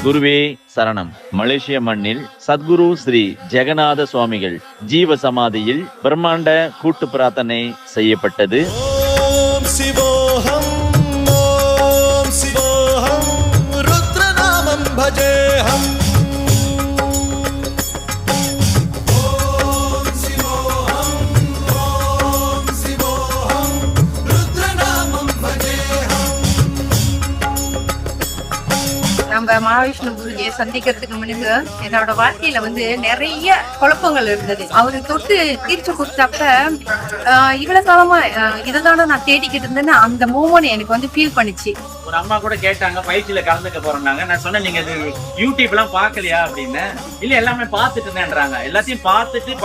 குருவே சரணம். மலேசிய மண்ணில் சத்குரு ஸ்ரீ ஜெகநாத சுவாமிகள் ஜீவ சமாதியில் பிரம்மாண்ட கூட்டு பிரார்த்தனை செய்யப்பட்டது. ஓம் சிவோஹம் ஓம் சிவோஹம் ருத்ரநாமம் பஜேஹம். நம்ம மகாவிஷ்ணு குருஜியை சந்திக்கிறதுக்கு முன்னுக்கு என்னோட வாழ்க்கையில நிறைய குழப்பங்கள் இருந்தது. அவரு தொட்டு தீர்த்து கொடுத்தப்ப இவ்வளவு காலமா இதைதான நான் தேடிக்கிட்டு இருந்தேன்னு அந்த மூமெண்ட் எனக்கு ஃபீல் பண்ணிச்சு. ஒரு அம்மா கூட கேட்டாங்க, பயிற்சியில கலந்துக்க போறோம்னாங்க. நான் சொன்னேன், நீங்க இது யூடியூப் எல்லாம் பாக்கலையா அப்படின்னு. இல்ல எல்லாமே பார்த்துட்டு இருந்தேன்றாங்க. எல்லாத்தையும் பார்த்துட்டு